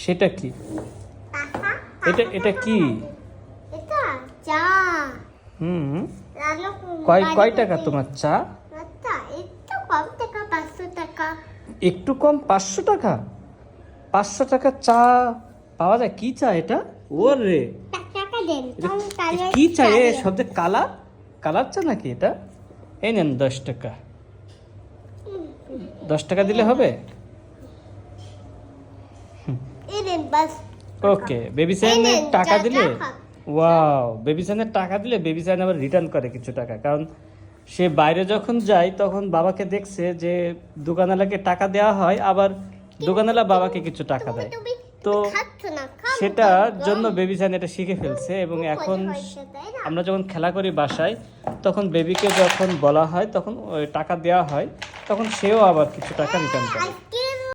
সেটা কি? টাকা এটা এটা কি? এটা চা হুম, লালু কয় টাকা তোমার চা? আচ্ছা একটু কম টাকা 500 টাকা একটু কম 500 টাকা? 500 টাকা চা পাওয়া যায়? কি চা এটা? ওরে, টাকা দেন এটা কম কালার কি চা? এ শব্দে কালার কালার চা নাকি এটা? এই নেন 10 টাকা। 10 টাকা দিলে হবে? এই দেন বাস ওকে, বেবি সাইনের নেন, টাকা চা দিলে, খান। ওয়াও, বেবি সাইনের টাকা দিলে বেবি সাইন আবার রিটার্ন করে কিছু টাকা, কারণ সে বাইরে যখন যায় তখন বাবাকে দেখছে যে দোকানওয়ালাকে টাকা দেওয়া হয়, আবার দোকানওয়ালা বাবাকে কিছু টাকা দেয়। তুমি তো খাচ্ছ না খাও সেটার জন্য বেবি সাইন এটা শিখে ফেলছে, এবং এখন হয়েছে, তাই না? আমরা যখন খেলা করি বাসায়, তখন বেবিকে যখন বলা হয় তখন ওই টাকা দেওয়া হয়, তখন সেও আবার কিছু টাকা রিটার্ন করে। আজকে